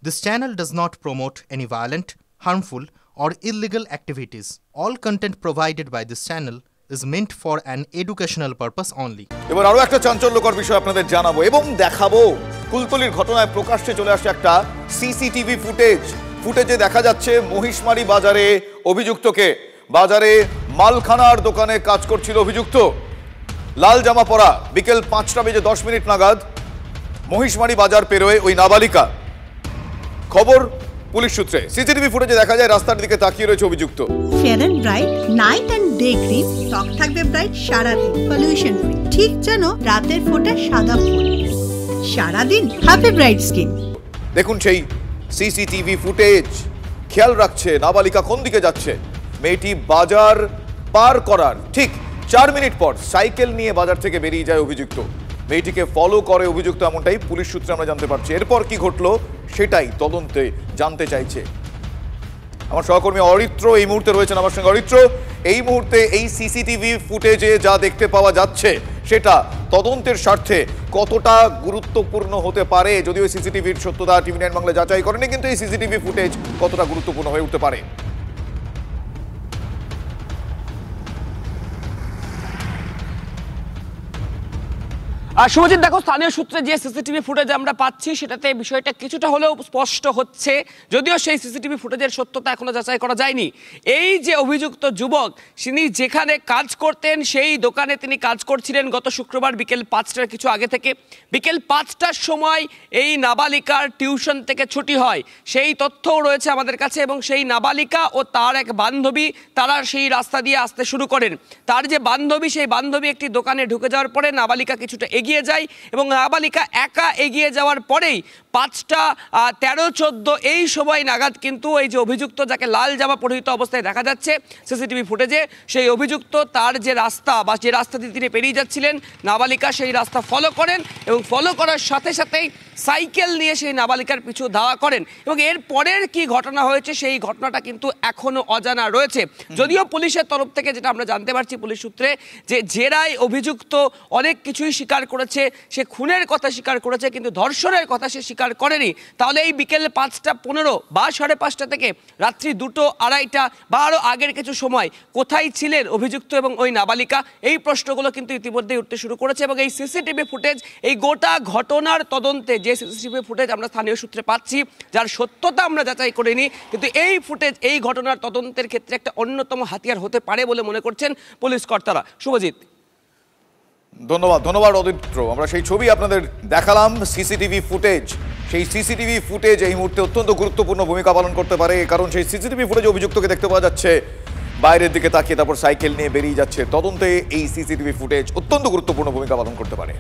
This channel does not promote any violent, harmful, or illegal activities. All content provided by this channel is meant for an educational purpose only. এবার আরো একটা চাঞ্চল্যকর বিষয় আপনাদের জানাবো এবং দেখাবো। কুলতলির ঘটনায় প্রকাশ্যে চলে আসছে একটা সিসিটিভি ফুটেজে দেখা যাচ্ছে মহিষমারি বাজারে অভিযুক্তকে, বাজারে মালখানার দোকানে কাজ করছিল অভিযুক্ত, লাল জামা পরা, বিকেল 5:10 নাগাদ মহিষমারি বাজার পেরোয় ওই নাবালিকা। খবর পুলিশ সূত্রে, সিসিটিভি ফুটেজে দেখা যায় রাস্তার দিকে তাকিয়ে রয়েছে অভিযুক্ত। Fair and bright night and day cream, ত্বক থাকবে ব্রাইট সারাদিন, পলিউশন ফ্রি, ঠিক যেন রাতের ফোঁটা সাদা ফুল, সারাদিন হ্যাপি ব্রাইট স্কিন। দেখুন সেই সিসিটিভি ফুটেজ, খেয়াল রাখছে নাবালিকা কোন দিকে যাচ্ছে। মেয়েটি বাজার পার করার ঠিক 4 মিনিট পর সাইকেল নিয়ে বাজার থেকে বেরিয়ে যায় অভিযুক্ত। মেয়েটিকে ফলো করে অভিযুক্ত, এমনটাই পুলিশ সূত্রে আমরা জানতে পারছি। এরপর কি ঘটলো সেটাই তদন্তে জানতে চাইছে আমার সহকর্মী অরিত্র এই মুহূর্তে রয়েছেন আমার সঙ্গে। অরিত্র, এই মুহূর্তে এই সিসিটিভি ফুটেজে যা দেখতে পাওয়া যাচ্ছে সেটা তদন্তের স্বার্থে কতটা গুরুত্বপূর্ণ হতে পারে? যদিও সিসিটিভির সত্যতা TV9 বাংলা যাচাই করেনি, কিন্তু এই সিসিটিভি ফুটেজ কতটা গুরুত্বপূর্ণ হয়ে উঠতে পারে? শুভজিৎ, দেখো, স্থানীয় সূত্রে যে সিসিটিভি ফুটেজ আমরা পাচ্ছি সেটাতে বিষয়টা কিছুটা হলেও স্পষ্ট হচ্ছে, যদিও সেই সিসিটিভি ফুটেজের সত্যতা এখনো যাচাই করা যায়নি। এই যে অভিযুক্ত যুবক, তিনি যেখানে কাজ করতেন সেই দোকানে তিনি কাজ করছিলেন গত শুক্রবার বিকেল 5টার কিছু আগে থেকে। বিকেল 5টার সময় এই নাবালিকার টিউশন থেকে ছুটি হয়, সেই তথ্যও রয়েছে আমাদের কাছে। এবং সেই নাবালিকা ও তার এক বান্ধবী তারা সেই রাস্তা দিয়ে আসতে শুরু করেন। তার যে বান্ধবী, সেই বান্ধবী একটি দোকানে ঢুকে যাওয়ার পরে নাবালিকা কিছুটা এগিয়ে যায় এবং নাবালিকা একা এগিয়ে যাওয়ার পরেই 5:13-14 এই সময় নাগাদ কিন্তু এই যে অভিযুক্ত, যাকে লাল জামা পরিহিত অবস্থায় দেখা যাচ্ছে সিসিটিভি ফুটেজে, সেই অভিযুক্ত তার যে রাস্তা বা যে রাস্তা দিয়ে তিনি পেরিয়ে যাচ্ছিলেন, নাবালিকা সেই রাস্তা ফলো করেন এবং ফলো করার সাথে সাথেই সাইকেল নিয়ে সেই নাবালিকার পিছু ধাওয়া করেন। এবং এর পরের কি ঘটনা হয়েছে সেই ঘটনাটা কিন্তু এখনো অজানা রয়েছে। যদিও পুলিশের তরফ থেকে যেটা আমরা জানতে পারছি পুলিশ সূত্রে, যে জেরায় অভিযুক্ত অনেক কিছুই স্বীকার করেছে। সে খুনের কথা স্বীকার করেছে, কিন্তু ধর্ষণের কথা সে স্বীকার করেনি। তাহলে এই বিকেল 5:15 বা 5:30 থেকে রাত্রি 2-2:30 বা আরও আগের কিছু সময় কোথায় ছিলেন অভিযুক্ত এবং ওই নাবালিকা, এই প্রশ্নগুলো কিন্তু ইতিমধ্যেই উঠতে শুরু করেছে। এবং এই সিসিটিভি ফুটেজ, এই গোটা ঘটনার তদন্তে যে সিসিটিভি ফুটেজ আমরা স্থানীয় সূত্রে পাচ্ছি, যার সত্যতা আমরা যাচাই করিনি, কিন্তু এই ফুটেজ এই ঘটনার তদন্তের ক্ষেত্রে একটা অন্যতম হাতিয়ার হতে পারে বলে মনে করছেন পুলিশ কর্তারা। শুভজিৎ, ধন্যবাদ অদিত্র। আমরা সেই ছবি আপনাদের দেখালাম, সিসিটিভি ফুটেজ। সেই সিসিটিভি ফুটেজ এই মুহূর্তে অত্যন্ত গুরুত্বপূর্ণ ভূমিকা পালন করতে পারে, কারণ সেই সিসিটিভি ফুটেজে অভিযুক্তকে দেখতে পাওয়া যাচ্ছে বাইরের দিকে তাকিয়ে, তারপর সাইকেল নিয়ে বেরিয়ে যাচ্ছে। তদন্তে এই সিসিটিভি ফুটেজ অত্যন্ত গুরুত্বপূর্ণ ভূমিকা পালন করতে পারে।